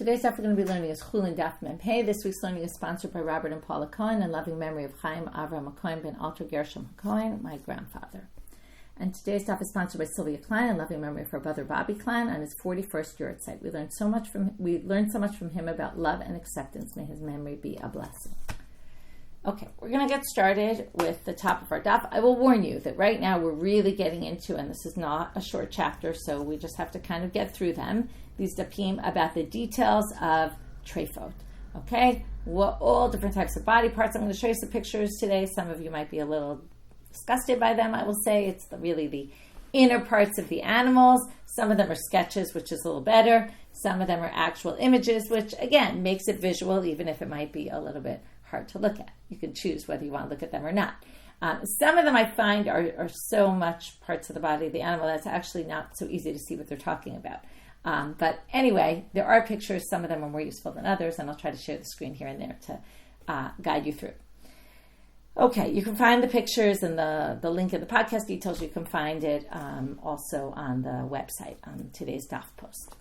Today's stuff we're going to be learning is Chullin Daf Mem Hey. This week's learning is sponsored by Robert and Paula Cohen in loving memory of Chaim Avram Cohen ben Alter Gershom Cohen, my grandfather. And today's stuff is sponsored by Sylvia Klein in loving memory of her brother Bobby Klein on his 41st year at site. We learned so much from him about love and acceptance. May his memory be a blessing. Okay, we're going to get started with the top of our daf. I will warn you that right now we're really getting into, and this is not a short chapter, so we just have to kind of get through them, these dapim about the details of treifa. Okay, all different types of body parts. I'm going to show you some pictures today. Some of you might be a little disgusted by them, I will say. It's really the inner parts of the animals. Some of them are sketches, which is a little better. Some of them are actual images, which, again, makes it visual, even if it might be a little bit hard to look at. You can choose whether you want to look at them or not. Some of them I find are so much parts of the body of the animal that's actually not so easy to see what they're talking about. But anyway, there are pictures. Some of them are more useful than others, and I'll try to share the screen here and there to guide you through. Okay, you can find the pictures and the link in the podcast details. You can find it also on the website on today's daf post.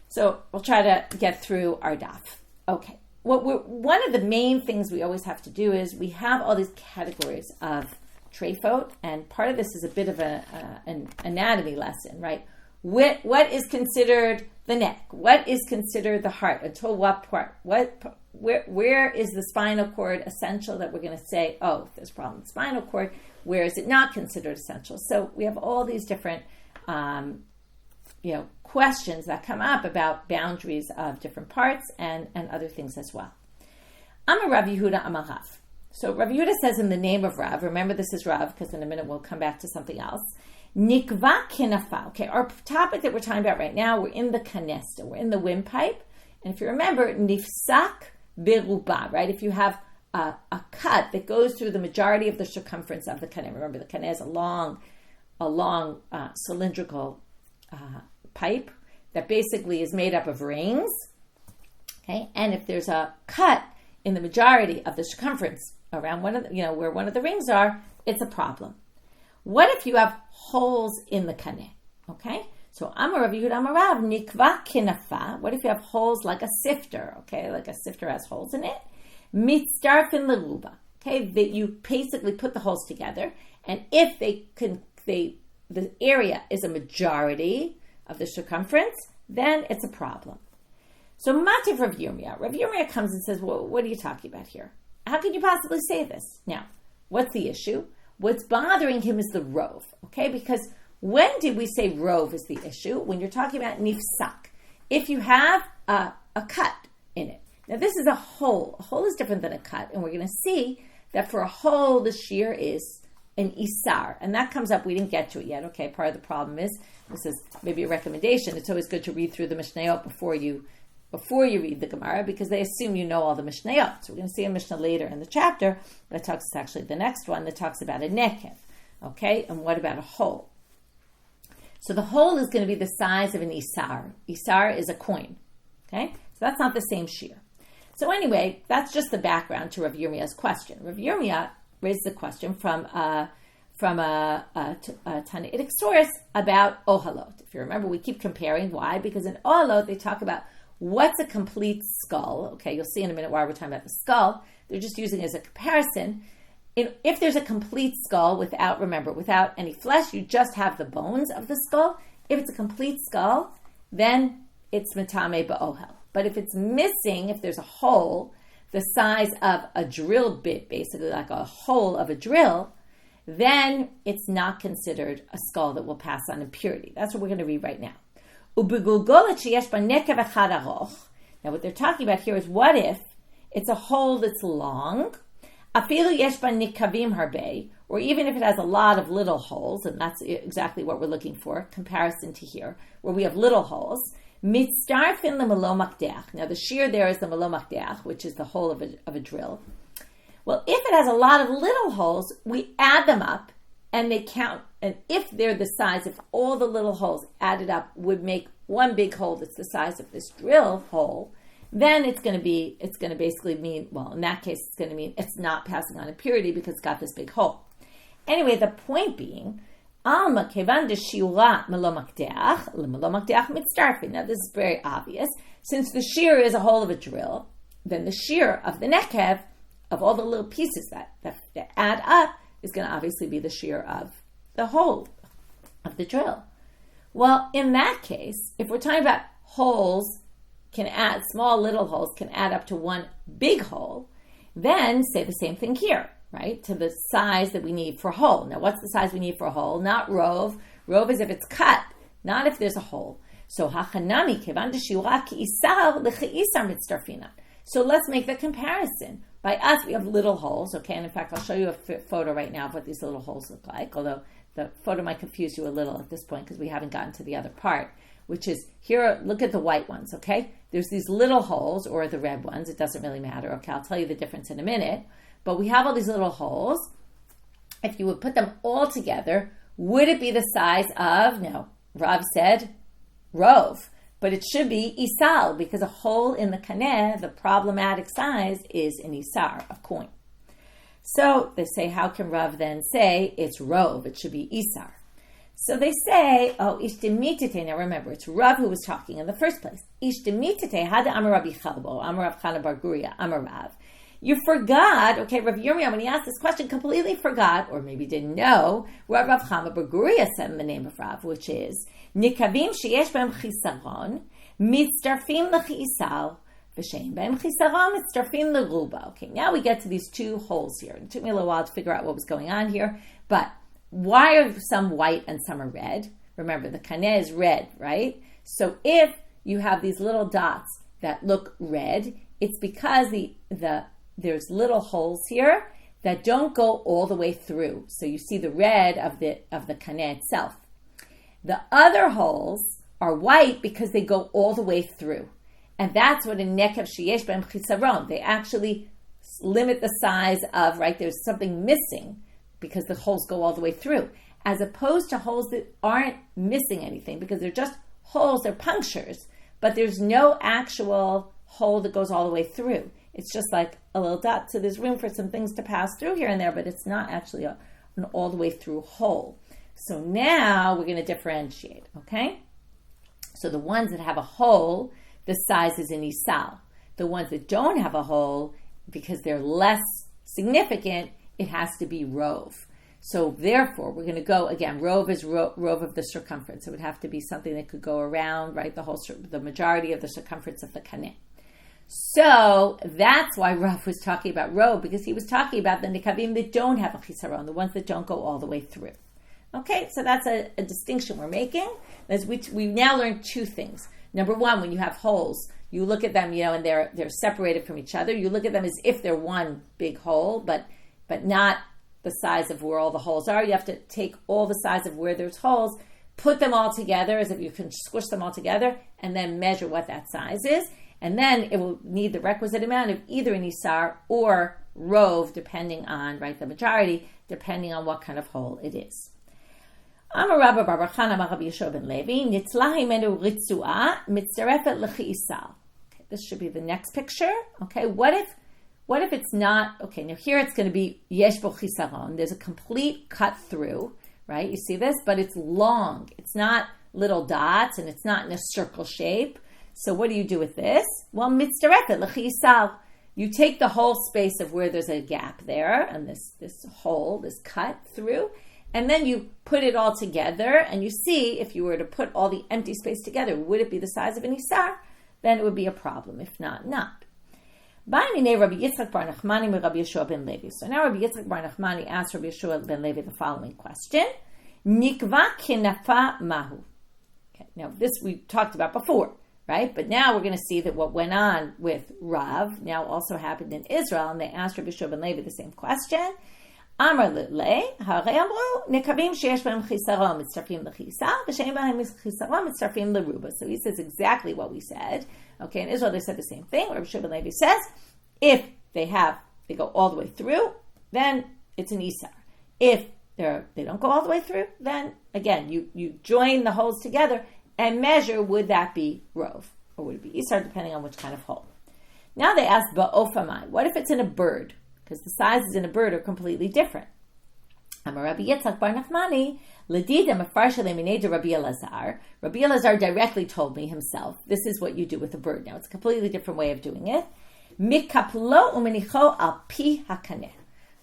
So we'll try to get through our daf. Okay. One of the main things we always have to do is we have all these categories of treifa, and part of this is a bit of an anatomy lesson, right? What is considered the neck? What is considered the heart? Until what part? Where is the spinal cord essential that we're going to say, oh, there's a problem with the spinal cord? Where is it not considered essential? So we have all these different questions that come up about boundaries of different parts and other things as well. I'm a Rav Yehuda, I'm a Rav. So Rav Yehuda says in the name of Rav, remember this is Rav, because in a minute we'll come back to something else. Nikva kinafa. Okay, our topic that we're talking about right now, we're in the kanesta, we're in the windpipe. And if you remember, nifsak beruba, right? If you have a cut that goes through the majority of the circumference of the kaneh. Remember, the kaneh is a long cylindrical pipe that basically is made up of rings. Okay, and if there's a cut in the majority of the circumference around one of the, where one of the rings are, it's a problem. What if you have holes in the kaneh? Okay, so Amar Rav Yehuda Amar Rav Nikva kinafa. What if you have holes like a sifter? Okay, like a sifter has holes in it. Mitzdarfin leruba. Okay, that you basically put the holes together, and if the area is a majority of the circumference, then it's a problem. So Mativ Rav Yirmiyah comes and says, well, what are you talking about here? How could you possibly say this? Now, what's the issue? What's bothering him is the rove, okay? Because when did we say rove is the issue? When you're talking about nifsak. If you have a cut in it. Now, this is a hole. A hole is different than a cut, and we're going to see that for a hole, the shear is an isar, and that comes up. We didn't get to it yet. Okay, part of the problem is, this is maybe a recommendation. It's always good to read through the Mishnayot before you read the Gemara, because they assume you know all the Mishnayot. So we're going to see a Mishnah later in the chapter that talks, it's actually the next one, that talks about a nekev. Okay, and what about a hole? So the hole is going to be the size of an isar. Isar is a coin. Okay, so that's not the same shear. So anyway, that's just the background to Rav Yirmiyah's question. Rav Yirmiyah raised the question from a Tanaitic source about ohalot. If you remember, we keep comparing. Why? Because in ohalot, they talk about what's a complete skull. Okay, you'll see in a minute why we're talking about the skull. They're just using it as a comparison. If there's a complete skull without any flesh, you just have the bones of the skull. If it's a complete skull, then it's metame ba'ohel. But if it's missing, if there's a hole the size of a drill bit, basically like a hole of a drill, then it's not considered a skull that will pass on impurity. That's what we're going to read right now. Now what they're talking about here is, what if it's a hole that's long, or even if it has a lot of little holes, and that's exactly what we're looking for, comparison to here, where we have little holes. Now the shear there is the malo, which is the hole of a drill. Well, if it has a lot of little holes, we add them up and they count. And if they're the size, if all the little holes added up would make one big hole that's the size of this drill hole, then it's going to basically mean, well, in that case, it's going to mean it's not passing on impurity because it's got this big hole. Anyway, the point being, Alma kevan de shiura melo makdeach, melo makdeach mitzarfin. Now this is very obvious. Since the shear is a hole of a drill, then the shear of the nekev, of all the little pieces that add up, is going to obviously be the shear of the hole of the drill. Well, in that case, if we're talking about holes small little holes can add up to one big hole, then say the same thing here, right? To the size that we need for a hole. Now, what's the size we need for a hole? Not rove. Rove is if it's cut, not if there's a hole. So, hachanami kevan deshiura ki isar lecheisar mitzarfina. So let's make the comparison. By us, we have little holes, okay? And in fact, I'll show you a photo right now of what these little holes look like, although the photo might confuse you a little at this point because we haven't gotten to the other part, which is here, look at the white ones, okay? There's these little holes, or the red ones, it doesn't really matter, okay? I'll tell you the difference in a minute. But we have all these little holes. If you would put them all together, would it be the size of, no, Rav said rove, but it should be isal, because a hole in the kaneh, the problematic size, is an isar, a coin. So they say, how can Rav then say it's rove? It should be isar. So they say, ishdemitite. Now remember, it's Rav who was talking in the first place. Ishdemitite hada amar Rabbi Chalbo, amar Rav Chana bar Guria, amar Rav. You forgot, okay, Rav Yirmiyah, when he asked this question, completely forgot, or maybe didn't know, what Rav Chana bar Guria said in the name of Rav, which is, nikavim sheyesh b'hem chisaron, mitzarfim l'chi'isal, v'shein b'hem chisaron, mitzarfim l'ruba. Okay, now we get to these two holes here. It took me a little while to figure out what was going on here, but why are some white and some are red? Remember, the kaneh is red, right? So if you have these little dots that look red, it's because there's little holes here that don't go all the way through. So you see the red of the kaneh itself. The other holes are white because they go all the way through. And that's what a nekev sheyesh b'hem chisaron. They actually limit the size of, right, there's something missing because the holes go all the way through, as opposed to holes that aren't missing anything because they're just holes, they're punctures, but there's no actual hole that goes all the way through. It's just like a little dot, so there's room for some things to pass through here and there, but it's not actually an all the way through hole. So now we're going to differentiate, okay? So the ones that have a hole, the size is in isal. The ones that don't have a hole, because they're less significant, it has to be rove. So therefore, we're going to go, again, rove is rove of the circumference. It would have to be something that could go around, right, the majority of the circumference of the kaneh. So that's why Rav was talking about rove, because he was talking about the nikavim that don't have a chisaron, the ones that don't go all the way through. Okay, so that's a distinction we're making. As we now learned two things. Number one, when you have holes, you look at them, and they're separated from each other. You look at them as if they're one big hole, but not the size of where all the holes are. You have to take all the size of where there's holes, put them all together as if you can squish them all together, and then measure what that size is. And then it will need the requisite amount of either an isar or rove, depending on, right, the majority, depending on what kind of hole it is. Amar Rabba bar Chana amar Rabbi Yeshua ben Levi, nitzlah himenu ritzua mitzarefet lechi'isal. Okay, this should be the next picture. Okay, what if it's not, okay, now here it's going to be yesh bo chisaron. There's a complete cut through, right? You see this? But it's long. It's not little dots and it's not in a circle shape. So what do you do with this? Well, mitzarefet lechi'isal. You take the whole space of where there's a gap there and this hole, this cut through, and then you put it all together and you see if you were to put all the empty space together, would it be the size of an isar? Then it would be a problem. If not, not. So now Rabbi Yitzchak bar Nachmani asked Rabbi Yeshua ben Levi the following question. Nikva kinafa mahu. Okay, now this we talked about before, right? But now we're going to see that what went on with Rav now also happened in Israel, and they asked Rabbi Yeshua ben Levi the same question. Amar le, hare amru, nekavim sheyesh b'hem chisaron mitzarfim l'chisar, v'shein b'hem chisaron mitzarfim l'ruba. So he says exactly what we said. Okay, in Israel they said the same thing. Rabbi Yeshua ben Levi says, if they go all the way through, then it's an isar. If they don't go all the way through, then again you join the holes together and measure, would that be rove or would it be isar, depending on which kind of hole. Now they ask ba'ofamai, what if it's in a bird? Because the sizes in a bird are completely different. Amar Rabbi Yitzchak bar Nachmani, Ledida Mefarsha Leminei de Rabbi Elazar. Rabbi Elazar directly told me himself, this is what you do with a bird. Now, it's a completely different way of doing it. Mikaplo umenicho al pi hakaneh.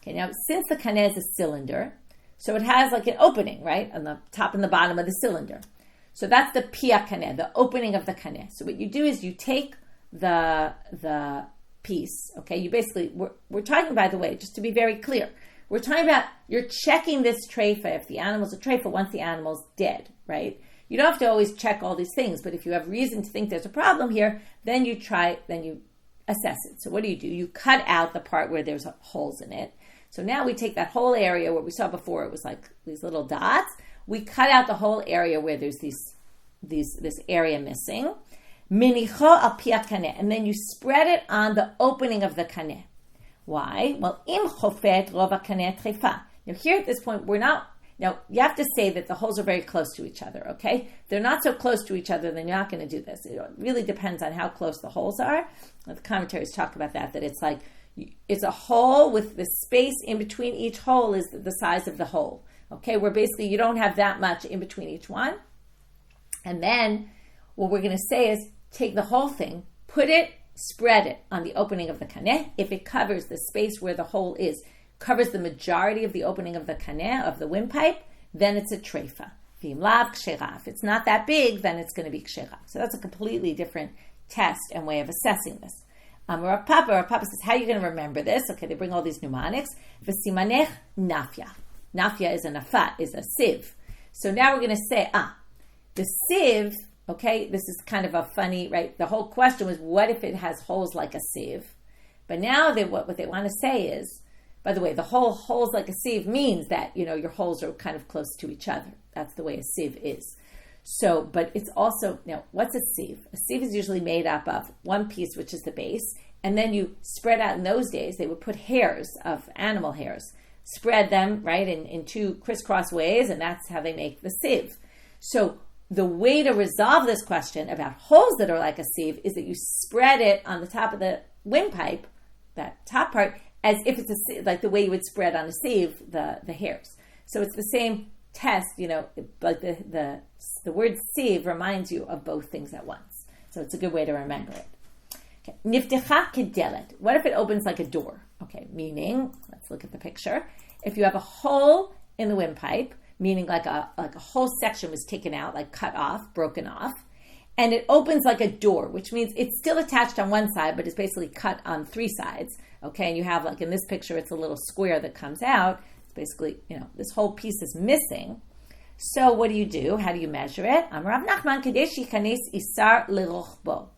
Okay, now, since the kaneh is a cylinder, so it has like an opening, right, on the top and the bottom of the cylinder. So that's the pi hakaneh, the opening of the kaneh. So what you do is you take the piece, okay, you basically, we're talking, by the way, just to be very clear, we're talking about, you're checking this treifa, if the animal's a treifa, once the animal's dead, right? You don't have to always check all these things, but if you have reason to think there's a problem here, then you assess it. So what do? You cut out the part where there's holes in it. So now we take that whole area where we saw before, it was like these little dots. We cut out the whole area where there's this area missing. Minicho al pi hakaneh, and then you spread it on the opening of the kaneh. Why? Well, im chofet rov hakaneh treifa. Now here at this point, now you have to say that the holes are very close to each other, okay? If they're not so close to each other, then you're not going to do this. It really depends on how close the holes are. The commentaries talk about that it's like, it's a hole with the space in between each hole is the size of the hole, okay? Where basically you don't have that much in between each one. And then what we're going to say is take the whole thing, spread it on the opening of the kaneh. If it covers the space where the hole is, covers the majority of the opening of the kaneh, of the windpipe, then it's a treifa. V'im lav kshera. If it's not that big, then it's going to be kshera. So that's a completely different test and way of assessing this. Rav Papa says, how are you going to remember this? Okay, they bring all these mnemonics. V'simanech nafya. Nafya is a nafat, is a sieve. So now we're going to say, the sieve, okay, this is kind of a funny, right? The whole question was, what if it has holes like a sieve? But now what they want to say is, by the way, the whole holes like a sieve means that, your holes are kind of close to each other. That's the way a sieve is. So, but it's also, now, what's a sieve? A sieve is usually made up of one piece, which is the base, and then you spread out. In those days, they would put hairs of animal hairs, spread them, right, in two crisscross ways, and that's how they make the sieve. So the way to resolve this question about holes that are like a sieve is that you spread it on the top of the windpipe, that top part, as if it's like the way you would spread on a sieve the hairs. So it's the same test, like the word sieve reminds you of both things at once. So it's a good way to remember it. Okay. Niftecha kedelet. What if it opens like a door? Okay, meaning, let's look at the picture. If you have a hole in the windpipe, meaning like a whole section was taken out, like cut off, broken off, and it opens like a door, which means it's still attached on one side, but it's basically cut on three sides. Okay, and you have, like in this picture, it's a little square that comes out. It's basically, this whole piece is missing. So what do? How do you measure it? Amar Rav Nachman kadesh yikanes isar lerochbo.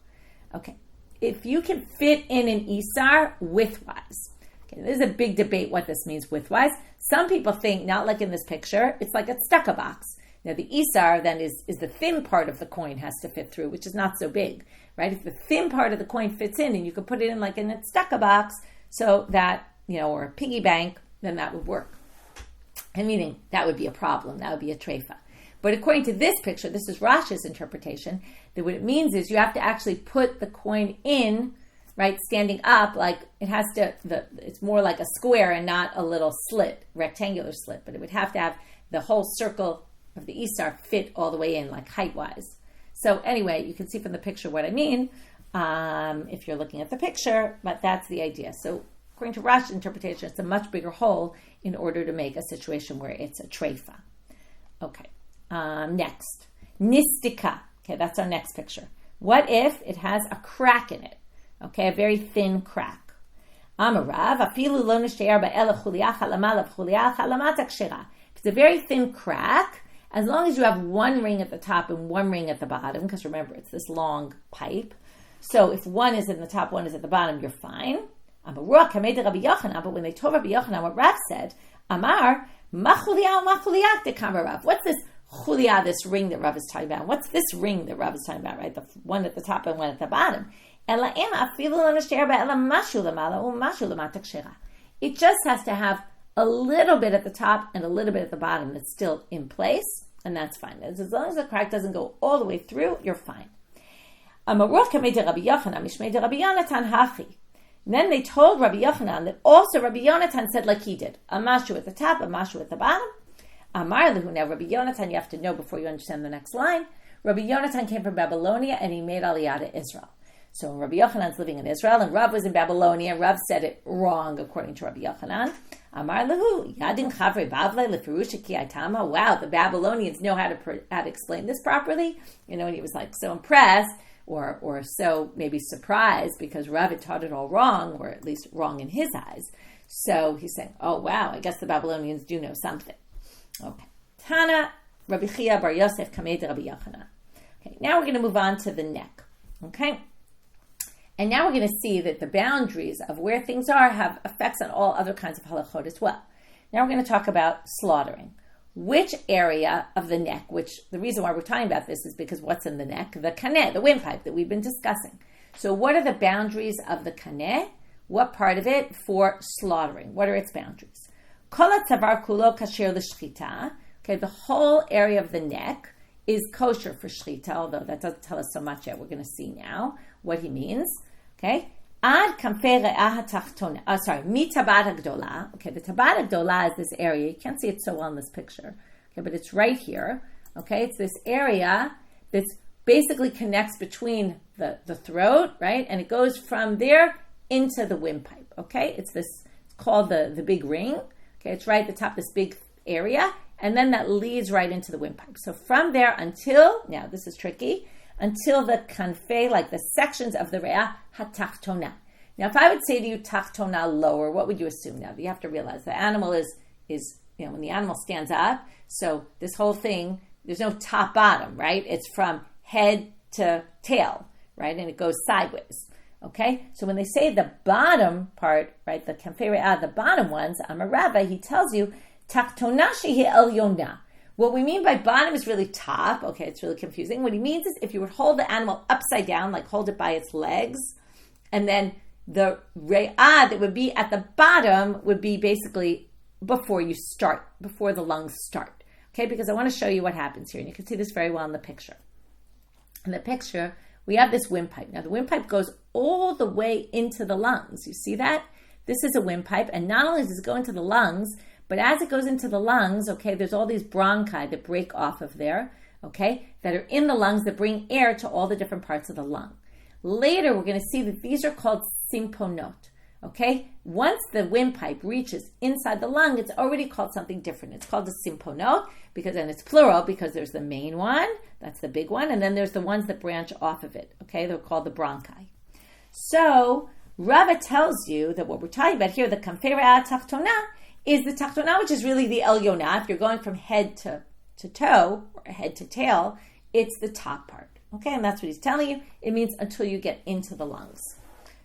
Okay, if you can fit in an isar widthwise. Okay, there's a big debate what this means widthwise. Some people think, not like in this picture, it's like a stucco box. Now the isar then is the thin part of the coin has to fit through, which is not so big, right? If the thin part of the coin fits in and you can put it in like in a stucco box, so that, or a piggy bank, then that would work. And meaning that would be a problem. That would be a treifa. But according to this picture, this is Rashi's interpretation, that what it means is you have to actually put the coin in, right, standing up, like it has to, it's more like a square and not a little slit, rectangular slit, but it would have to have the whole circle of the isar fit all the way in, like height-wise. So anyway, you can see from the picture what I mean, if you're looking at the picture, but that's the idea. So according to Rashi's interpretation, it's a much bigger hole in order to make a situation where it's a treifa. Okay, next. Nistika. Okay, that's our next picture. What if it has a crack in it? Okay, a very thin crack. Amarav, afilu lo nishtayar ba'ela chuliyah halamalav chuliyah halamata kshera. It's a very thin crack, as long as you have one ring at the top and one ring at the bottom, because remember, it's this long pipe. So if one is in the top, one is at the bottom, you're fine. But when they told Rabbi Yochanan what Rav said, Amar, ma chuliyah ma chuliyah dekam Rav. What's this chuliyah, this ring that Rav is talking about? What's this ring that Rav is talking about, right? The one at the top and one at the bottom. It just has to have a little bit at the top and a little bit at the bottom that's still in place, and that's fine. As long as the crack doesn't go all the way And then they told Rabbi Yochanan that also Rabbi Yonatan said like he did. A mashu at the top, a mashu at the bottom. Amar lehu. Now Rabbi Yonatan, you have to know before you understand the next line. Rabbi Yonatan came from Babylonia and he made Aliyah to Israel. So Rabbi Yochanan's living in Israel and Rav was in Babylonia. Rav said it wrong according to Rabbi Yochanan. Amar lehu, yadin chavre bavle leferusha ki aitama. Wow, the Babylonians know how to explain this properly. And he was like so impressed or so maybe surprised because Rav had taught it all wrong, or at least wrong in his eyes. So he's saying, oh wow, I guess the Babylonians do know something. Okay. Tana Rabbi Chia bar Yosef kamed Rabbi Yochanan. Okay, now we're going to move on to the neck. Okay. And now we're going to see that the boundaries of where things are have effects on all other kinds of halachot as well. Now we're going to talk about slaughtering. Which area of the neck, which the reason why we're talking about this is because what's in the neck? The kaneh, the windpipe that we've been discussing. So what are the boundaries of the kaneh? What part of it for slaughtering? What are its boundaries? Kol hatzavar kulo kasher l'shchita. Okay, the whole area of the neck is kosher for shchita, although that doesn't tell us so much yet. We're going to see now what he means. Okay, ad kamfei re'ah hatachtona. Mitabat hagdola. Okay, the tabat hagdola is this area. You can't see it so well in this picture. Okay, but it's right here. Okay, it's this area that basically connects between the throat, right, and it goes from there into the windpipe. Okay, it's called the big ring. Okay, it's right at the top, this big area, and then that leads right into the windpipe. So from there until, now this is tricky, until the kanfei, like the sections of the re'ah hatachtona. Now, if I would say to you tachtona lower, what would you assume? Now, you have to realize the animal is when the animal stands up, so this whole thing, there's no top bottom, right? It's from head to tail, right? And it goes sideways. Okay, so when they say the bottom part, right, the kanfei re'ah, the bottom ones, Amar Rava, he tells you tachtona shehi elyona. What we mean by bottom is really top. Okay, it's really confusing. What he means is if you would hold the animal upside down, like hold it by its legs, and then the re'ah that would be at the bottom would be basically before the lungs start. Okay, because I want to show you what happens here. And you can see this very well in the picture. In the picture, we have this windpipe. Now, the windpipe goes all the way into the lungs. You see that? This is a windpipe, and not only does it go into the lungs, but as it goes into the lungs, okay, there's all these bronchi that break off of there, okay, that are in the lungs that bring air to all the different parts of the lung. Later, we're going to see that these are called simponot, okay? Once the windpipe reaches inside the lung, it's already called something different. It's called a simponot, and it's plural because there's the main one, that's the big one, and then there's the ones that branch off of it, okay? They're called the bronchi. So, Rava tells you that what we're talking about here, the kanfei re'ah tachtona, is the tachtona, which is really the elyona. If you're going from head to toe, or head to tail, it's the top part. Okay, and that's what he's telling you. It means until you get into the lungs.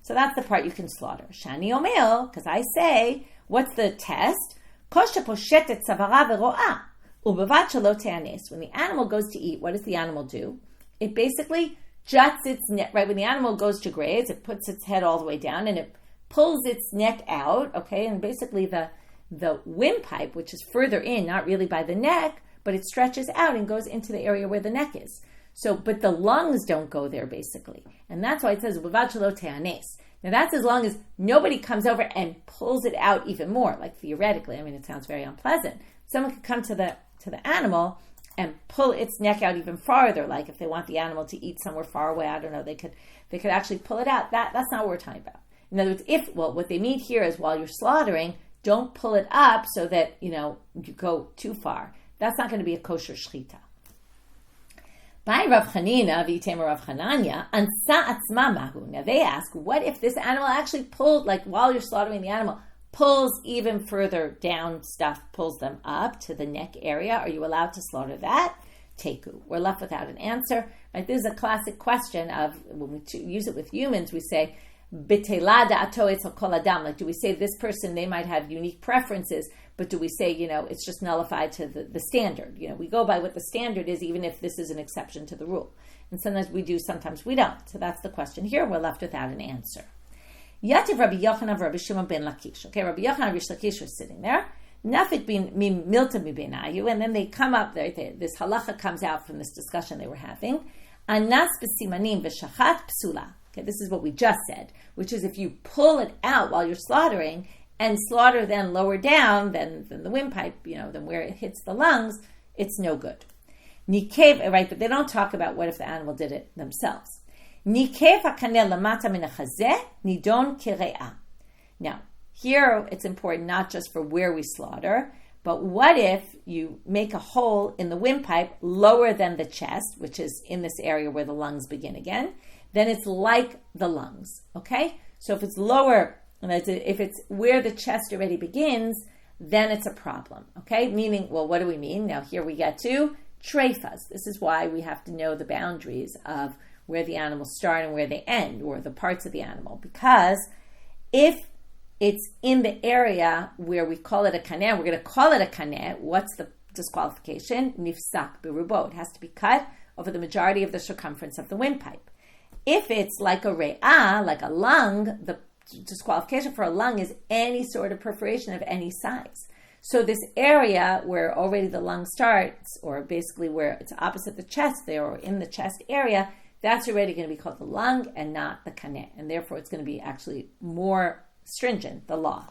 So that's the part you can slaughter. Shani omeo, because I say, what's the test? Kosher poshetet savara vero'a, ubevat shelo te'anes. When the animal goes to eat, what does the animal do? It basically juts its neck, right? When the animal goes to graze, it puts its head all the way down and it pulls its neck out, okay? And basically the windpipe, which is further in, not really by the neck, but it stretches out and goes into the area where the neck is. So, but the lungs don't go there, basically. And that's why it says, ubevat shelo te'anes. Now that's as long as nobody comes over and pulls it out even more. Like theoretically, I mean, it sounds very unpleasant. Someone could come to the animal and pull its neck out even farther. Like if they want the animal to eat somewhere far away, I don't know, they could actually pull it out. That's not what we're talking about. In other words, what they mean here is while you're slaughtering, don't pull it up so that, you go too far. That's not going to be a kosher shchita. By Rav Chanina, v'itema Rav Chananya, ansa atzma mahu. Now they ask, what if this animal actually pulled, like while you're slaughtering the animal, pulls even further down stuff, pulls them up to the neck area? Are you allowed to slaughter that? Teku. We're left without an answer. Right? This is a classic question of, when we use it with humans, we say, B'tela da'ato etzel kol adam. Like, do we say this person, they might have unique preferences, but do we say, it's just nullified to the standard? We go by what the standard is, even if this is an exception to the rule. And sometimes we do, sometimes we don't. So that's the question here. We're left without an answer. Yativ Rabbi Yochanan Rabbi Shimon ben Lakish. Okay, Rabbi Yochanan and Rish Lakish are sitting there. Nafik bin milta mi benayu, and then they come up there. This halacha comes out from this discussion they were having. Anas b'simanim v'shachat psula. Okay, this is what we just said, which is if you pull it out while you're slaughtering and slaughter then lower down than the windpipe, than where it hits the lungs, it's no good. Nikev, right, but they don't talk about what if the animal did it themselves. Nikev hakaneh lamata min hachazeh nidon kire'ah. Now, here it's important not just for where we slaughter, but what if you make a hole in the windpipe lower than the chest, which is in this area where the lungs begin again, then it's like the lungs, okay? So if it's lower, if it's where the chest already begins, then it's a problem, okay? Meaning, well, what do we mean? Now here we get to treifas. This is why we have to know the boundaries of where the animals start and where they end, or the parts of the animal. Because if it's in the area where we call it a kaneh, we're going to call it a kaneh, what's the disqualification? Nifsak birubo. It has to be cut over the majority of the circumference of the windpipe. If it's like a re'ah, like a lung, the disqualification for a lung is any sort of perforation of any size. So this area where already the lung starts, or basically where it's opposite the chest there, or in the chest area, that's already going to be called the lung and not the kaneh. And therefore it's going to be actually more stringent, the law.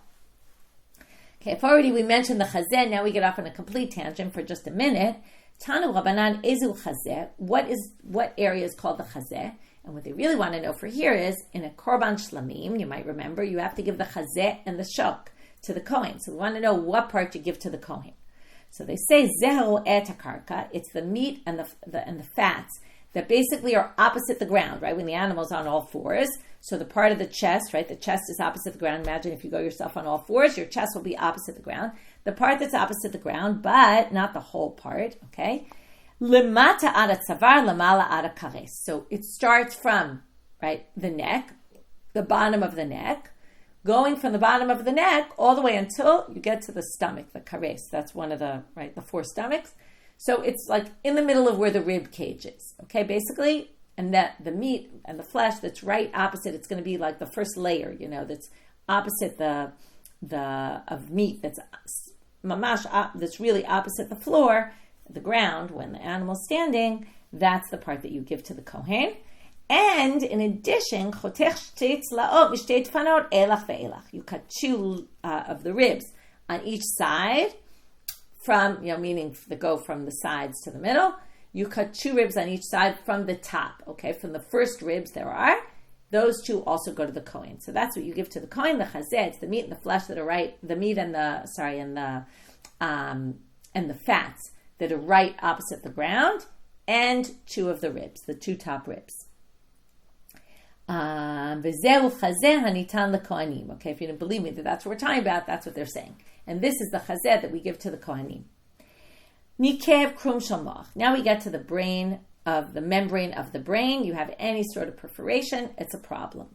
Okay, if already we mentioned the chazeh, now we get off on a complete tangent for just a minute. Tanu Rabbanan Ezu chazeh, what area is called the chazeh? And what they really want to know for here is, in a korban shlamim, you might remember, you have to give the chazeh and the shok to the kohen. So we want to know what part you give to the kohen. So they say zehu et hakarka, it's the meat and the fats that basically are opposite the ground, right? When the animal's on all fours. So the part of the chest, right? The chest is opposite the ground. Imagine if you go yourself on all fours, your chest will be opposite the ground. The part that's opposite the ground, but not the whole part, okay? Lemata ada tzavar, lamala ada kares. So it starts from, right, the neck, the bottom of the neck, going from the bottom of the neck all the way until you get to the stomach, the kares. That's one of the, right, the four stomachs. So it's like in the middle of where the rib cage is, okay, basically, and that the meat and the flesh that's right opposite, it's going to be like the first layer, that's opposite the of meat that's mamash, that's really opposite the floor, the ground, when the animal's standing. That's the part that you give to the kohen. And in addition, you cut two of the ribs on each side, from, meaning that go from the sides to the middle. You cut two ribs on each side from the top, okay? From the first ribs there are, those two also go to the kohen. So that's what you give to the kohen, the chazeh, it's the meat and the flesh that are right, the meat and the fats that are right opposite the ground, and two of the ribs, the two top ribs. Okay, if you didn't believe me that that's what we're talking about, that's what they're saying. And this is the chazeh that we give to the kohanim. Nikev krum shalmach. Now we get to the brain, of the membrane of the brain. You have any sort of perforation, it's a problem.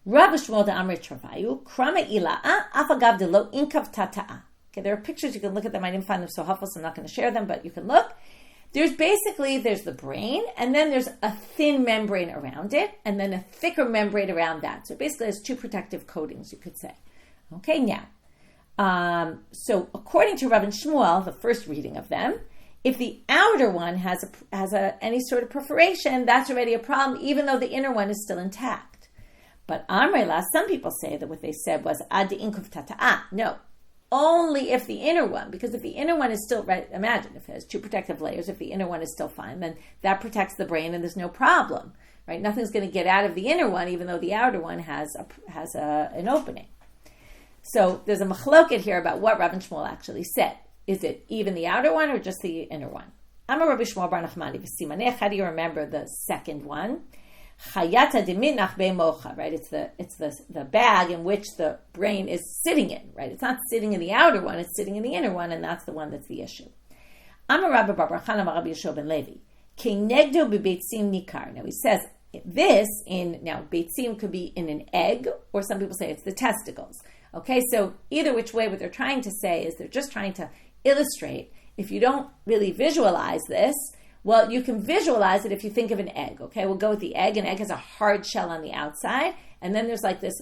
Rav Shmuel de Amrit Travayu, krama ila'a, afagav de lo inkav tata'a. Okay, there are pictures, you can look at them. I didn't find them so helpful, so I'm not going to share them, but you can look. There's the brain, and then there's a thin membrane around it, and then a thicker membrane around that. So basically there's two protective coatings, you could say. Okay, now, so according to Rav and Shmuel, the first reading of them, if the outer one has any sort of perforation, that's already a problem, even though the inner one is still intact. But Amrela, some people say that what they said was ad inkuf tata'a. No, only if the inner one, because if the inner one is still, right, imagine if it has two protective layers, if the inner one is still fine, then that protects the brain and there's no problem, right? Nothing's going to get out of the inner one, even though the outer one has an opening. So there's a machloket here about what Rav and Shmuel actually said. Is it even the outer one or just the inner one? I'm a Rabbi Shmuel bar Nachmani v'simanech. How do you remember the second one? Chayata diminach be'mocha, right? It's the bag in which the brain is sitting in, right? It's not sitting in the outer one, it's sitting in the inner one, and that's the one that's the issue. I'm a Rabbi Bar Chana Rabbi Yeshua ben Levi. Kinegdo b'beitzim nikar. Now he says this now beitzim could be in an egg, or some people say it's the testicles. Okay, so either which way, what they're trying to say is they're just trying to illustrate, if you don't really visualize this, well, you can visualize it if you think of an egg, okay? We'll go with the egg. An egg has a hard shell on the outside, and then there's like this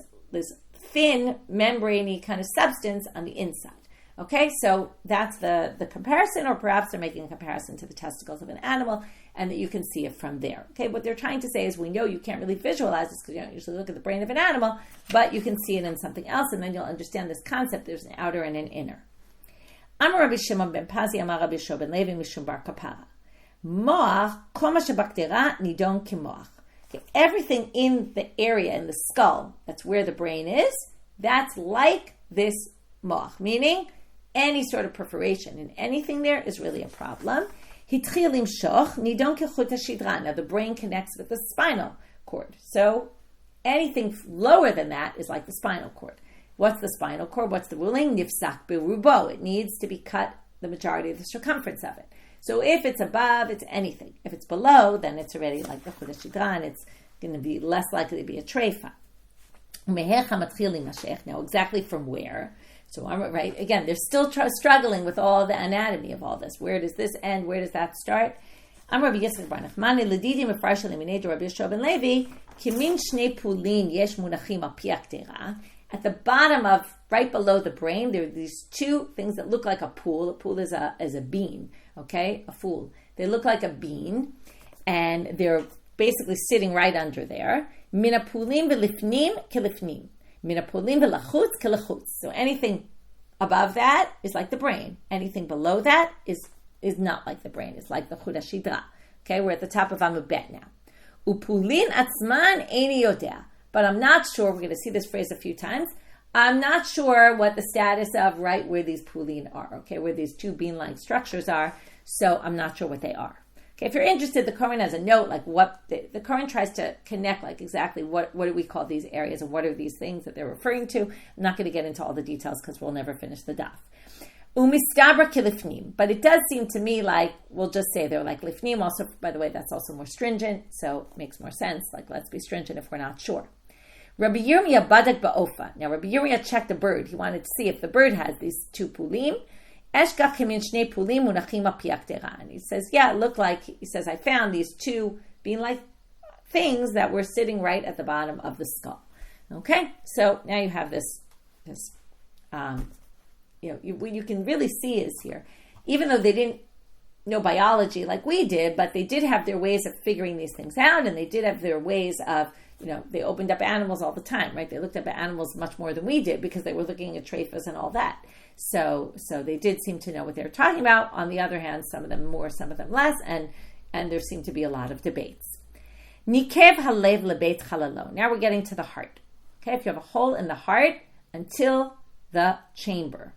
thin, membrane-y kind of substance on the inside, okay? So that's the comparison, or perhaps they're making a comparison to the testicles of an animal, and that you can see it from there. Okay, what they're trying to say is we know you can't really visualize this because you don't usually look at the brain of an animal, but you can see it in something else, and then you'll understand this concept. There's an outer and an inner. Amar Rabbi Shimon ben Pazi, Amar Rabbi Shua ben Levi, Mishum bar Kapara. Moach, kol ma shebaktera nidon kimoach. Okay, everything in the area, in the skull, that's where the brain is, that's like this moach, meaning any sort of perforation in anything there is really a problem. Hitchil imshoch nidon kechut hashidra. Now the brain connects with the spinal cord, so anything lower than that is like the spinal cord. What's the spinal cord? What's the ruling? Nifsak berubo. It needs to be cut the majority of the circumference of it. So if it's above, it's anything. If it's below, then it's already like the chut hashidra, and it's going to be less likely to be a treifa. Now, exactly from where? So I'm right again. They're still struggling with all the anatomy of all this. Where does this end? Where does that start? I'm Rabbi Yitzchak bar Nachmani l'didi mefarshel iminei Rabbi Shua ben Levi kimin shnei pulin yesh munachim al pi haktera. At the bottom of, right below the brain, there are these two things that look like a pool. A pool is a bean, okay? A fool. They look like a bean, and they're basically sitting right under there. Mina pulim v'lifnim kelifnim. Mina pulim v'lachutz kelachutz. So anything above that is like the brain. Anything below that is not like the brain. It's like the chut hashidra. Okay, we're at the top of Amud Bet now. Upulin atzman eini yodea. But I'm not sure, we're going to see this phrase a few times, I'm not sure what the status of right where these pulin are, okay, where these two bean-like structures are, so I'm not sure what they are. Okay, if you're interested, the kohen has a note, like what, the kohen tries to connect, like exactly what do we call these areas and what are these things that they're referring to. I'm not going to get into all the details because we'll never finish the daf. Umistabra kilifnim, but it does seem to me like, we'll just say they're like lifnim, also, by the way, that's also more stringent, so it makes more sense, like let's be stringent if we're not sure. Rabbi Yirmiyah badak ba'ofa. Now, Rabbi Yirmiyah checked the bird. He wanted to see if the bird has these two pulim. Eshgach min shnei pulim munachim al pi haktera. And he says, yeah, it looked like, he says, I found these two being-like things that were sitting right at the bottom of the skull. Okay, so now you have this what you can really see is here, even though they didn't know biology like we did, but they did have their ways of figuring these things out, and they did have their ways of, they opened up animals all the time, right? They looked up at animals much more than we did because they were looking at treifas and all that. So they did seem to know what they were talking about. On the other hand, some of them more, some of them less, and there seemed to be a lot of debates. Nikev halev lebeit chalalo. Now we're getting to the heart. Okay, if you have a hole in the heart until the chamber.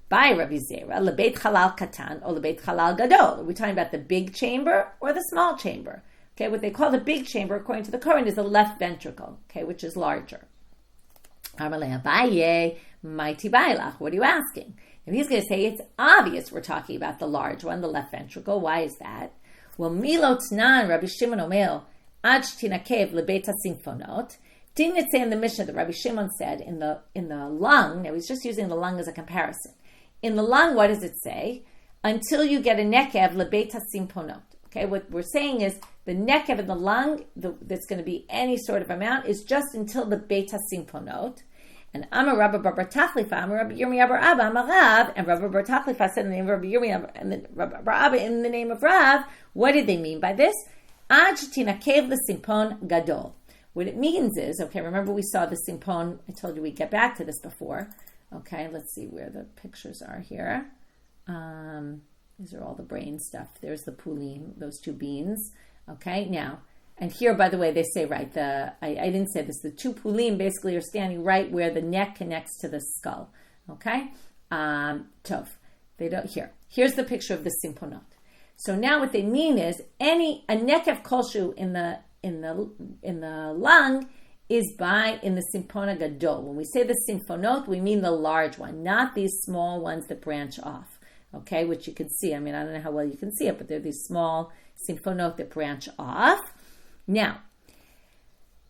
By Rabbi Zera, lebeit halal katan or lebeit halal gadol. Are we talking about the big chamber or the small chamber? Okay, what they call the big chamber, according to the Kohen, is the left ventricle, okay, which is larger. Amalei Abaye, mighty bailach. What are you asking? And he's going to say it's obvious we're talking about the large one, the left ventricle. Why is that? Well, milotnan Rabbi Shimon Omer ad tinakev lebeit hasimfonot. Didn't it say in the Mishnah that Rabbi Shimon said in the lung? Now he's just using the lung as a comparison. In the lung, what does it say? Until you get a nekev lebeit hasimfonot. Okay, what we're saying is the nekev in the lung, that's going to be any sort of amount, is just until the beit hasimfonot. And Amar Rabba bar Tachlifa, Amar Rabbi Yirmiyah bar Abba, Amar Rav, and Rabba bar Tachlifa said in the name of Rabbi Yirmiyah and then Rabba bar Abba in the name of Rav. What did they mean by this? Ad tinakev l'simpon gadol. What it means is, okay, remember we saw the simpon, I told you we'd get back to this before. Okay, let's see where the pictures are here. These are all the brain stuff. There's the pulim, those two beans. Okay, now, and here, by the way, they say, right, I didn't say this, the two pulim basically are standing right where the neck connects to the skull. Okay? Tov. They don't, here's the picture of the simponot. So now what they mean is, a nekev kolshu in the lung is in the simpona gadol. When we say the simfonot, we mean the large one, not these small ones that branch off. Okay, which you can see. I mean, I don't know how well you can see it, but they're these small simfonot that branch off. Now,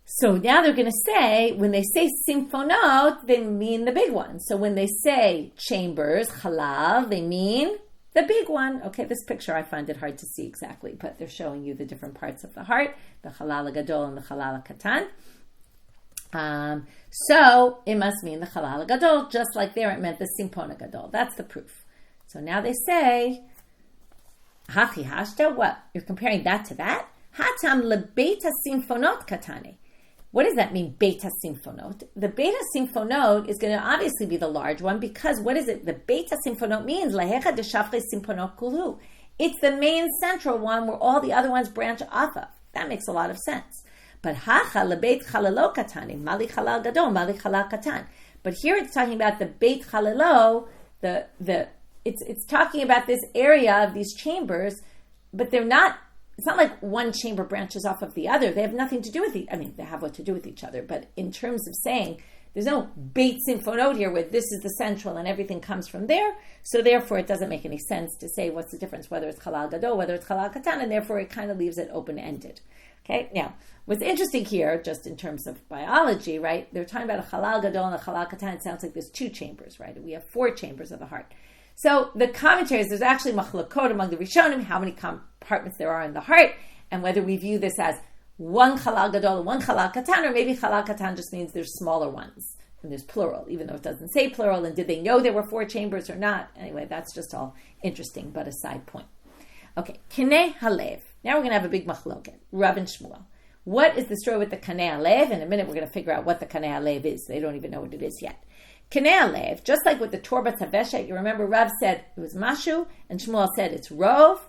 so now they're going to say, when they say simfonot, they mean the big one. So when they say chambers, halal, they mean the big one. Okay, this picture, I find it hard to see exactly, but they're showing you the different parts of the heart, the halal gadol and the halal katan. So it must mean the halal gadol, just like there it meant the simpona gadol. That's the proof. So now they say, Hachi hashta, what? You're comparing that to that? Hatam lebeta simfonot katane. What does that mean, beta simfonot? The beta simfonot is going to obviously be the large one because what is it? The beta simfonot means lahecha de shafre simfonot kulu. It's the main central one where all the other ones branch off of. That makes a lot of sense. But hacha lebeit chalalo katane, mali chalal gadol, mali chalal katan. But here it's talking about the beit chalalo, it's talking about this area of these chambers, but they're not. It's not like one chamber branches off of the other. They have nothing to do with they have what to do with each other. But in terms of saying, there's no beit simfonot here where this is the central and everything comes from there. So therefore, it doesn't make any sense to say what's the difference, whether it's chalal gadol, whether it's chalal katan, and therefore it kind of leaves it open-ended. Okay. Now, what's interesting here, just in terms of biology, right? They're talking about a chalal gadol and a chalal katan. It sounds like there's two chambers, right? We have four chambers of the heart. So the commentaries, there's actually machlokot among the Rishonim, how many compartments there are in the heart, and whether we view this as one chalal gadol and one chalal katan, or maybe chalal katan just means there's smaller ones, and there's plural, even though it doesn't say plural, and did they know there were four chambers or not? Anyway, that's just all interesting, but a side point. Okay, Kaneh Halev. Now we're going to have a big machloket, Rav and Shmuel. What is the story with the Kaneh Halev? In a minute, we're going to figure out what the Kaneh Halev is. They don't even know what it is yet. Kaneh Halev, just like with the Torbat Haveshet, you remember Rav said it was Mashu, and Shmuel said it's Rov.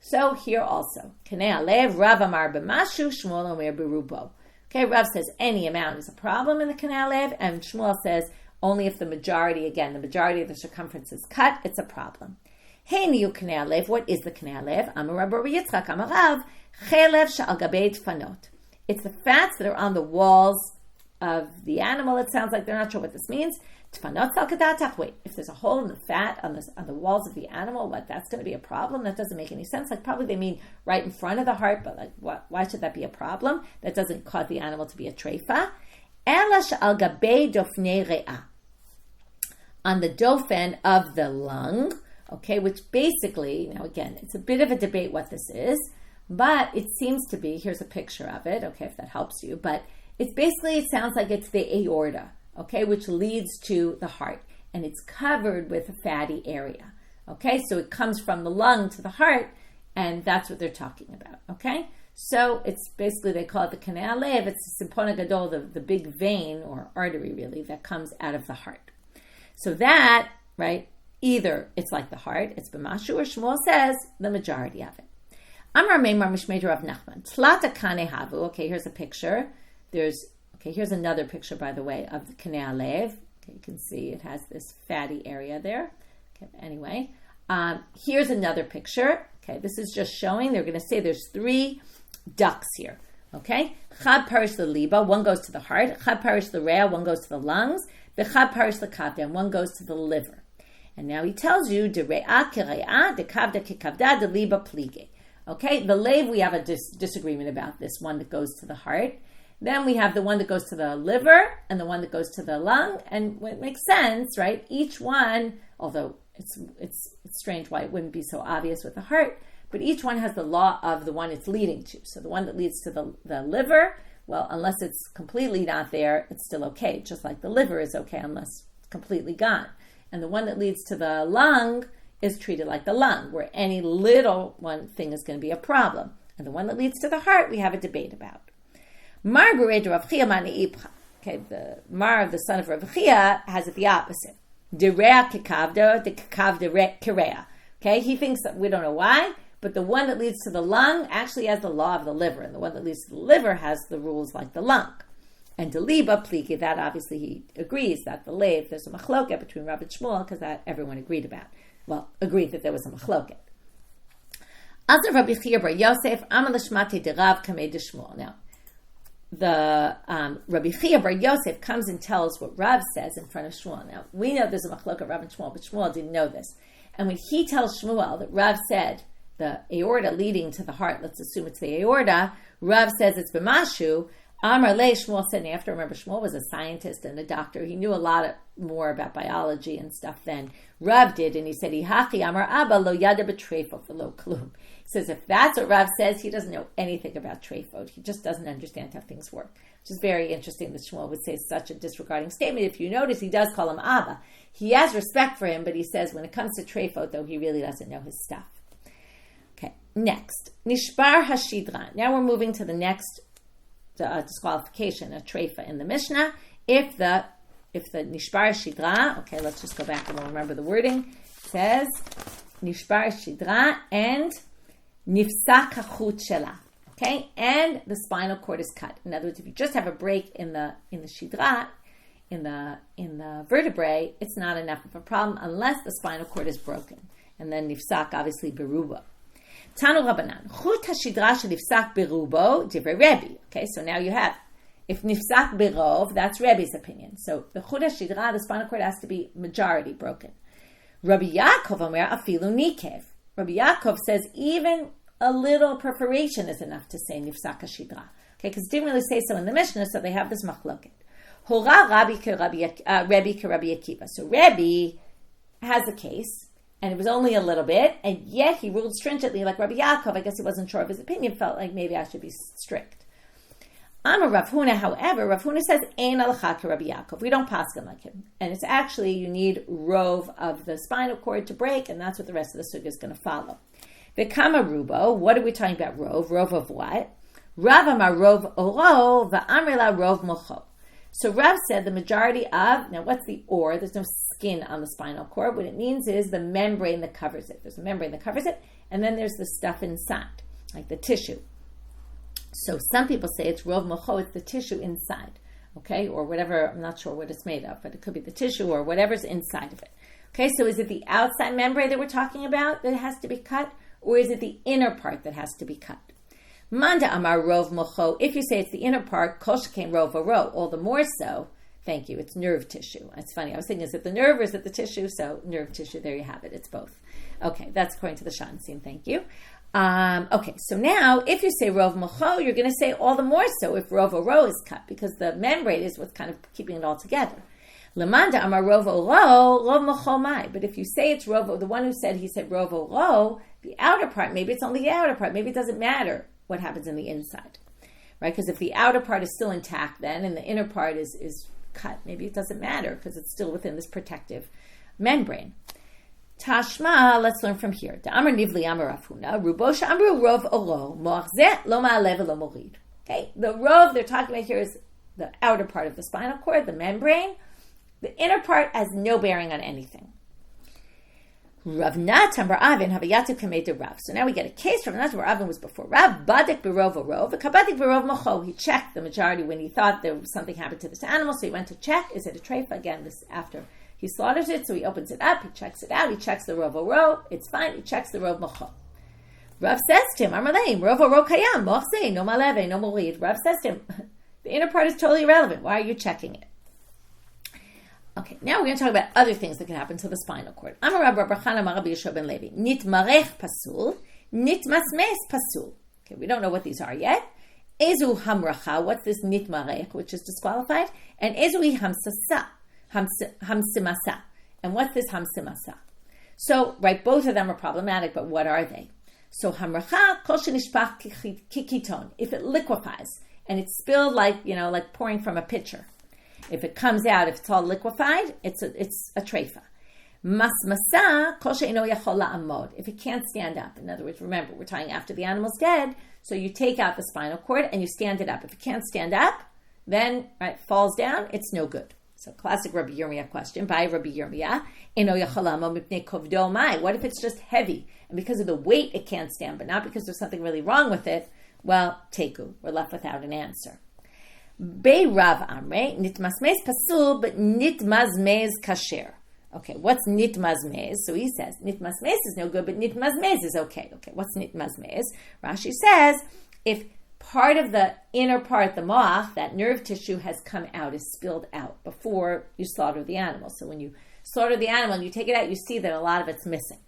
So here also, Kaneh Halev, Rav Amar b'Mashu, Shmuel Omer b'Rubo. Okay, Rav says any amount is a problem in the Kaneh Halev, and Shmuel says only if the majority of the circumference is cut, it's a problem. Hey, Niu Kaneh Halev, what is the Kaneh Halev? Amar Rabbi Yitzchak, Amar Rav, Chelev sha'al gabei tfanot. It's the fats that are on the walls of the animal. It sounds like they're not sure what this means. Wait, if there's a hole in the fat on the walls of the animal, that's going to be a problem? That doesn't make any sense. Like probably they mean right in front of the heart, but like why should that be a problem? That doesn't cause the animal to be a treifa. On the dofen of the lung, okay, which basically, now again, it's a bit of a debate what this is, but it seems to be, here's a picture of it, okay, if that helps you, but it's basically, it sounds like it's the aorta, okay, which leads to the heart, and it's covered with a fatty area, okay? So it comes from the lung to the heart, and that's what they're talking about, okay? So it's basically, they call it the Kaneh Halev, it's the Simpona Gadol, the big vein, or artery really, that comes out of the heart. So that, right, either it's like the heart, it's b'mashu, or Shmuel says the majority of it. Amar Meimar Mishmei Rav Nachman, Tlata Kaneh Havu, okay, here's a picture. Here's another picture, by the way, of the Kaneh Halev. Okay, you can see it has this fatty area there. Okay, anyway, here's another picture. Okay, this is just showing, they're going to say there's three ducts here. Okay, Chad Parish the Liba, one goes to the heart. Chad Parish the Rea, one goes to the lungs. The Chad Parish the Kavda, and one goes to the liver. And now he tells you, de Rea kerea, de Kavda kekavda, de Liba plige. Okay, the lave, we have a disagreement about this one that goes to the heart. Then we have the one that goes to the liver and the one that goes to the lung. And it makes sense, right? Each one, although it's strange why it wouldn't be so obvious with the heart, but each one has the law of the one it's leading to. So the one that leads to the liver, well, unless it's completely not there, it's still okay. Just like the liver is okay unless it's completely gone. And the one that leads to the lung is treated like the lung, where any little one thing is going to be a problem. And the one that leads to the heart, we have a debate about. Mar B'Rei Rav Chia Mani Ipcha. Okay, the Mar of the son of Rav Chia has it the opposite. De Rea Kekavda, de Kekavda Kerea. Okay, he thinks that we don't know why, but the one that leads to the lung actually has the law of the liver, and the one that leads to the liver has the rules like the lung. And de Liba Pliki, that obviously he agrees that the lave, there's a machloket between Rav and Shmuel, because that everyone agreed about. Well, agreed that there was a machloket. Azar Rabbi Chia bar Yosef, Amal Shmati de Rav Kamei de Shmuel. Now, the Rabbi Chia bar Yosef comes and tells what Rav says in front of Shmuel. Now, we know there's a machloket Rav and Shmuel, but Shmuel didn't know this. And when he tells Shmuel that Rav said the aorta leading to the heart, let's assume it's the aorta, Rav says it's b'mashu, Amar Le, Shmuel said, and you have to remember, Shmuel was a scientist and a doctor. He knew a lot more about biology and stuff than Rav did. And he said, Ihachi Amar Abba lo yada b'treifa lo klum. He says, if that's what Rav says, he doesn't know anything about treifot. He just doesn't understand how things work. Which is very interesting that Shmuel would say such a disregarding statement. If you notice, he does call him Abba. He has respect for him, but he says when it comes to treifot, though, he really doesn't know his stuff. Okay. next, nishbar hashidra. Now we're moving to the next disqualification, a treifa in the Mishnah. If the nishbar shidra, okay, let's just go back and we'll remember the wording. It says nishbar shidra and nifsak hachut shela. Okay, and the spinal cord is cut. In other words, if you just have a break in the shidra, in the vertebrae, it's not enough of a problem unless the spinal cord is broken. And then nifsak, obviously, berubo. Tanu Rabbanan, chut hashidra shenifsak berubo divrei Rebbe. Okay, so now you have, if nifsak berov, that's Rebbe's opinion. So the chut hashidra, the spinal cord has to be majority broken. Rabbi Yaakov omer afilu nikev. Rabbi Yaakov says even a little perforation is enough to say nifsak hashidra. Okay, because it didn't really say so in the Mishnah, so they have this machloket. Hora Rabbi ke Rabbi Akiva. So Rabbi has a case, and it was only a little bit, and yet he ruled stringently like Rabbi Yaakov. I guess he wasn't sure of his opinion, felt like maybe I should be strict. Amar Rav Huna, however, Rav Huna says, Ein halakhic Rabbi Yaakov. We don't paskin like him. And it's actually, you need rove of the spinal cord to break, and that's what the rest of the sugya is going to follow. V'kama rubo, what are we talking about rove? Rove of what? Rav amar rove oro, v'amrila rove mocho. So Rav said the majority of, now what's the or? There's no skin on the spinal cord. What it means is the membrane that covers it. There's a membrane that covers it, and then there's the stuff inside, like the tissue. So some people say it's rov mocho, it's the tissue inside, okay? Or whatever, I'm not sure what it's made of, but it could be the tissue or whatever's inside of it. Okay, so is it the outside membrane that we're talking about that has to be cut, or is it the inner part that has to be cut? Manda amar rov mocho. If you say it's the inner part, kosher came rov aro. All the more so. Thank you. It's nerve tissue. It's funny. I was thinking, is it the nerve or is it the tissue? So nerve tissue. There you have it. It's both. Okay, that's according to the Shansin. Thank you. Okay, so now if you say rov mocho, you're going to say all the more so if rov aro is cut, because the membrane is what's kind of keeping it all together. Lamanda amar rov aro, rov mocho mai. But if you say it's rov, the one who said he said rov aro, the outer part, maybe it's only the outer part. Maybe it doesn't matter what happens in the inside, right? Because if the outer part is still intact then, and the inner part is cut, maybe it doesn't matter because it's still within this protective membrane. Tashma, let's learn from here. Amar nivli amar afuna, rubosha amru rov oro, moachzeh lo ma'alev lo morid. Okay, the rov they're talking about here is the outer part of the spinal cord, the membrane. The inner part has no bearing on anything. Rav Natan bar Avin havayatu kamei de Rav. So now we get a case from Natan bar Avin was before Rav badik berov arov, kabadik berov mocho. He checked the majority when he thought there was something happened to this animal, so he went to check. Is it a treifa? Again, this after he slaughters it, so he opens it up, he checks it out, he checks the rov aro, it's fine. He checks the rov mocho. Rav says to him, Amalei, rov aro kayam, mochse, no maleve, no morid. Rav says to him, the inner part is totally irrelevant. Why are you checking it? Okay, now we're going to talk about other things that can happen to the spinal cord. Amar Rabbi Barchana Amar Rabbi Yeshua ben Levi. Nitmarech pasul, nitmasmes pasul. Okay, we don't know what these are yet. Ezu hamracha, what's this nitmarech, which is disqualified? And ezu hamsimasa. And what's this hamsimasa? So, right, both of them are problematic, but what are they? So, hamracha, kol shenishpach kikiton. If it liquefies, and it's spilled like pouring from a pitcher. If it comes out, if it's all liquefied, it's a treifa. Masmasa kol she'eno yachol la'amod. If it can't stand up. In other words, remember, we're talking after the animal's dead, so you take out the spinal cord and you stand it up. If it can't stand up, then falls down, it's no good. So classic Rabbi Yirmiyah question by Rabbi Yirmiyah. Eno yachol la'amod mipnei kovdo mai. What if it's just heavy? And because of the weight, it can't stand, but not because there's something really wrong with it. Well, teku. We're left without an answer. Bei Rav Amre, nitmasmez pasul, but nitmazmez kasher. Okay, what's nitmazmez? So he says, nitmasmez is no good, but nitmazmez is okay. Okay, what's nitmazmez? Rashi says, if part of the inner part, the moach, that nerve tissue has come out, is spilled out before you slaughter the animal. So when you slaughter the animal and you take it out, you see that a lot of it's missing.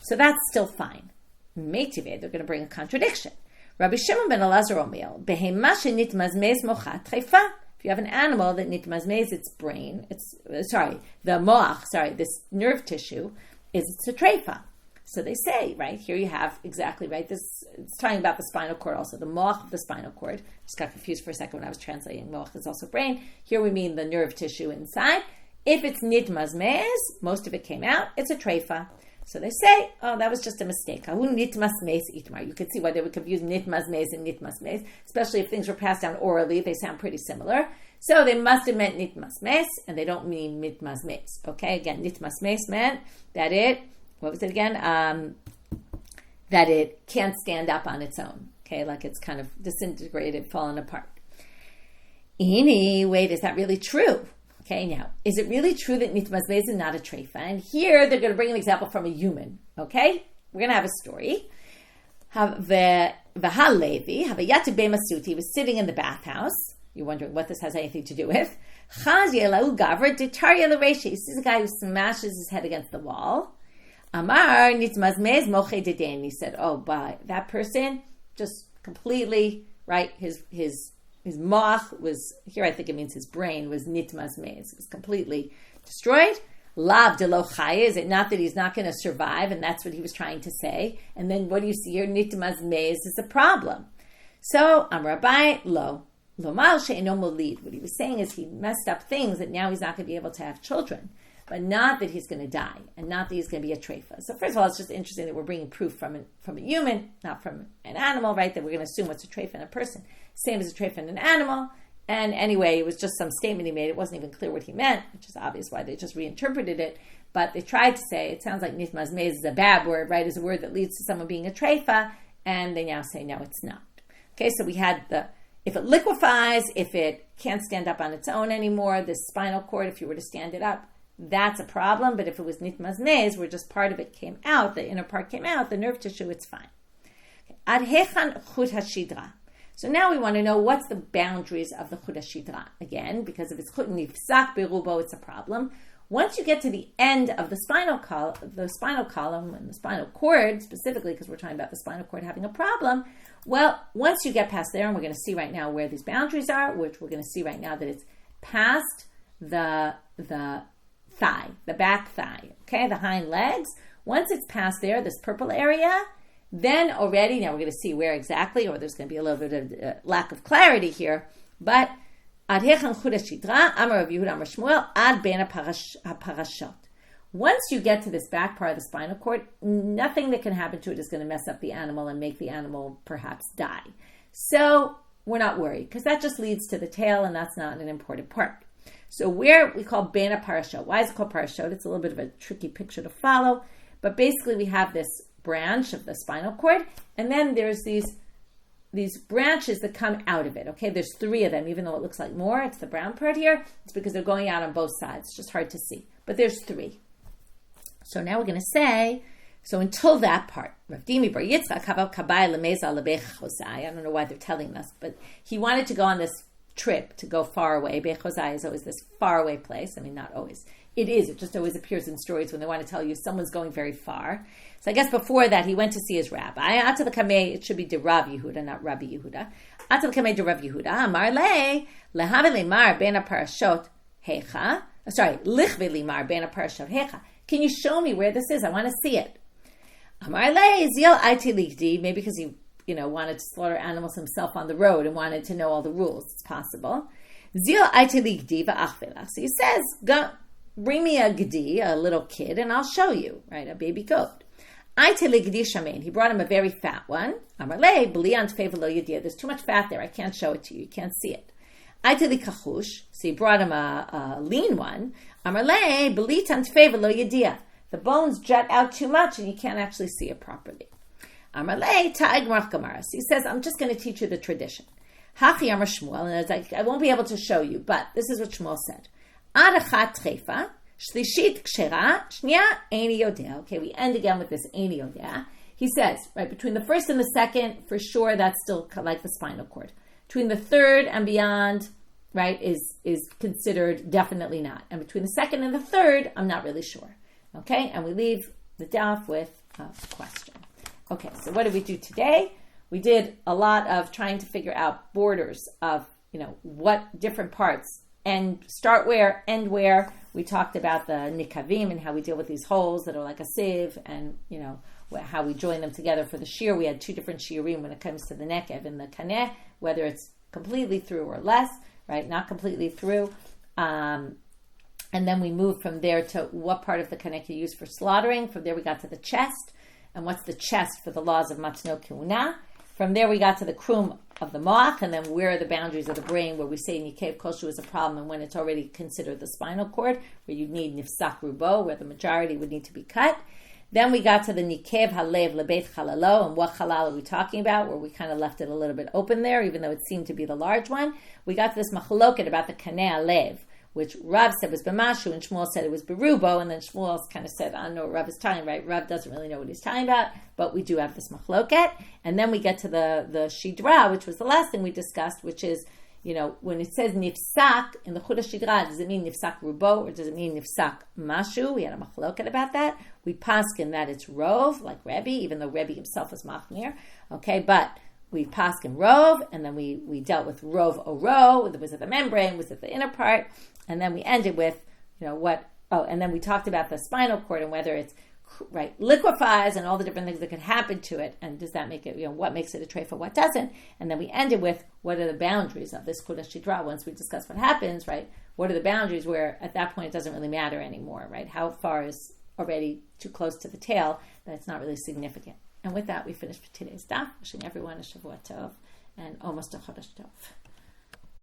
So that's still fine. Meitive, they're going to bring a contradiction. Rabbi Shimon ben Elazar Omer, behema shenitmazmez mocha treifa. If you have an animal that nitmazmez its brain, the moach, this nerve tissue, it's a treifa. So they say, right, here you have exactly, right, this, it's talking about the spinal cord also, the moach of the spinal cord. Just got confused for a second when I was translating moach is also brain. Here we mean the nerve tissue inside. If it's nitmazmez, most of it came out, it's a treifa. So they say, oh, that was just a mistake. You could see why they would confuse nitmas meis and nitmas meis, especially if things were passed down orally. They sound pretty similar. So they must have meant nitmas meis, and they don't mean nitmas meis. Okay, again, nitmas meis meant that what was it again? That it can't stand up on its own. Okay, like it's kind of disintegrated, fallen apart. Wait, is that really true? Okay, now, is it really true that nitmas meis is not a treifa? And here they're going to bring an example from a human. Okay, we're going to have a story. Levi, he was sitting in the bathhouse. You're wondering what this has anything to do with. He sees a guy who smashes his head against the wall. Amar nitmas meis moche dedain. He said, oh, but that person just completely, right, his moch was, here I think it means his brain was nitmas meis. It was completely destroyed. Lav de lo chaya, is it not that he's not going to survive? And that's what he was trying to say. And then what do you see here? Nitmas meis is a problem. So, Rabbi, lo mal she'eno molid. What he was saying is he messed up things that now he's not going to be able to have children. But not that he's going to die, and not that he's going to be a treifa. So first of all, it's just interesting that we're bringing proof from a human, not from an animal, right? That we're going to assume what's a treifa in a person. Same as a treifa in an animal. And anyway, it was just some statement he made. It wasn't even clear what he meant, which is obvious why they just reinterpreted it. But they tried to say, it sounds like nitmas meis is a bad word, right? Is a word that leads to someone being a treifa. And they now say, no, it's not. Okay, so we had if it liquefies, if it can't stand up on its own anymore, this spinal cord, if you were to stand it up, that's a problem. But if it was nitmas meis, where just part of it came out, the inner part came out, the nerve tissue, it's fine. Ad hechan chut hashidra. So now we want to know what's the boundaries of the chut hashidra. Again, because if it's chut nifsak berubo, it's a problem. Once you get to the end of the spinal column and the spinal cord, specifically because we're talking about the spinal cord having a problem, well, once you get past there, and we're going to see right now where these boundaries are, which we're going to see right now that it's past the thigh, the back thigh, okay, the hind legs. Once it's past there, this purple area, then already, now we're going to see where exactly, or there's going to be a little bit of lack of clarity here, but ad hechan chut hashidra, amar Rav Yehuda amar Shmuel, ad ben parashot. Once you get to this back part of the spinal cord, nothing that can happen to it is going to mess up the animal and make the animal perhaps die. So we're not worried, because that just leads to the tail, and that's not an important part. So where we call bena parashot. Why is it called parashot? It's a little bit of a tricky picture to follow, but basically we have this branch of the spinal cord, and then there's these branches that come out of it. Okay, there's 3 of them, even though it looks like more. It's the brown part here. It's because they're going out on both sides. It's just hard to see, but there's 3. So now we're going to say, so until that part, Rav Dimi bar Yitzchak havav kabay lemeza lebech Chosai. I don't know why they're telling us, but he wanted to go on this trip to go far away. Beit Chosai is always this far away place. I mean, not always. It is. It just always appears in stories when they want to tell you someone's going very far. So I guess before that, he went to see his rabbi. Atal kamei, it should be de Rav Yehuda, not Rabbi Yehuda. Atal kamei de Rav Yehuda. Amar le lehave limar ben parashot hecha. Sorry, lichve limar ben parashot hecha. Can you show me where this is? I want to see it. Amar le zil aiti ligdi. Maybe because he wanted to slaughter animals himself on the road and wanted to know all the rules. It's possible. Zil aiti ligdi va'achvelach. So he says, go. Bring me a gedi, a little kid, and I'll show you, right? A baby goat. He brought him a very fat one. There's too much fat there. I can't show it to you. You can't see it. So he brought him a lean one. The bones jut out too much, and you can't actually see it properly. So he says, I'm just going to teach you the tradition. And it's like, I won't be able to show you, but this is what Shmuel said. Treifa, shlishit kshera, shnia eini yodea. Okay, we end again with this eini yodea. He says, right, between the first and the second, for sure, that's still like the spinal cord. Between the third and beyond, right, is considered definitely not. And between the second and the third, I'm not really sure. Okay, and we leave the daf with a question. Okay, so what did we do today? We did a lot of trying to figure out borders of, what different parts and start where, end where. We talked about the nikavim and how we deal with these holes that are like a sieve, and how we join them together for the shear. We had 2 different shiurim when it comes to the nekev and the kaneh, whether it's completely through or less, right? Not completely through. And then we moved from there to what part of the kaneka you use for slaughtering. From there we got to the chest, and what's the chest for the laws of matno kiuna. From there we got to the krum of the moach, and then where are the boundaries of the brain where we say nikev kosher is a problem, and when it's already considered the spinal cord, where you need nifsak rubo, where the majority would need to be cut. Then we got to the nikev halev lebeit halalo, and what halal are we talking about, where we kind of left it a little bit open there, even though it seemed to be the large one. We got to this machloket about the kaneh alev, which Rav said was b'mashu, and Shmuel said it was berubo, and then Shmuel kind of said, I don't know what Rav is talking about. Rav doesn't really know what he's talking about, but we do have this machloket. And then we get to the shidra, which was the last thing we discussed, which is, when it says nifsak in the chudah shidra, does it mean nifsak rubo, or does it mean nifsak mashu? We had a machloket about that. We paskin that it's rov, like Rebbe, even though Rebbe himself was machmir. Okay, but we paskin rov, and then we dealt with rov oro. Was it the membrane? Was it the inner part? And then we ended with, and then we talked about the spinal cord and whether it's, liquefies and all the different things that could happen to it. And does that make it, what makes it a treifa, what doesn't? And then we ended with, what are the boundaries of this kudah shidra? Once we discuss what happens, what are the boundaries where at that point it doesn't really matter anymore, How far is already too close to the tail that it's not really significant. And with that, we finish for today's daf. Wishing everyone a Shavua Tov and almost a Chodesh Tov.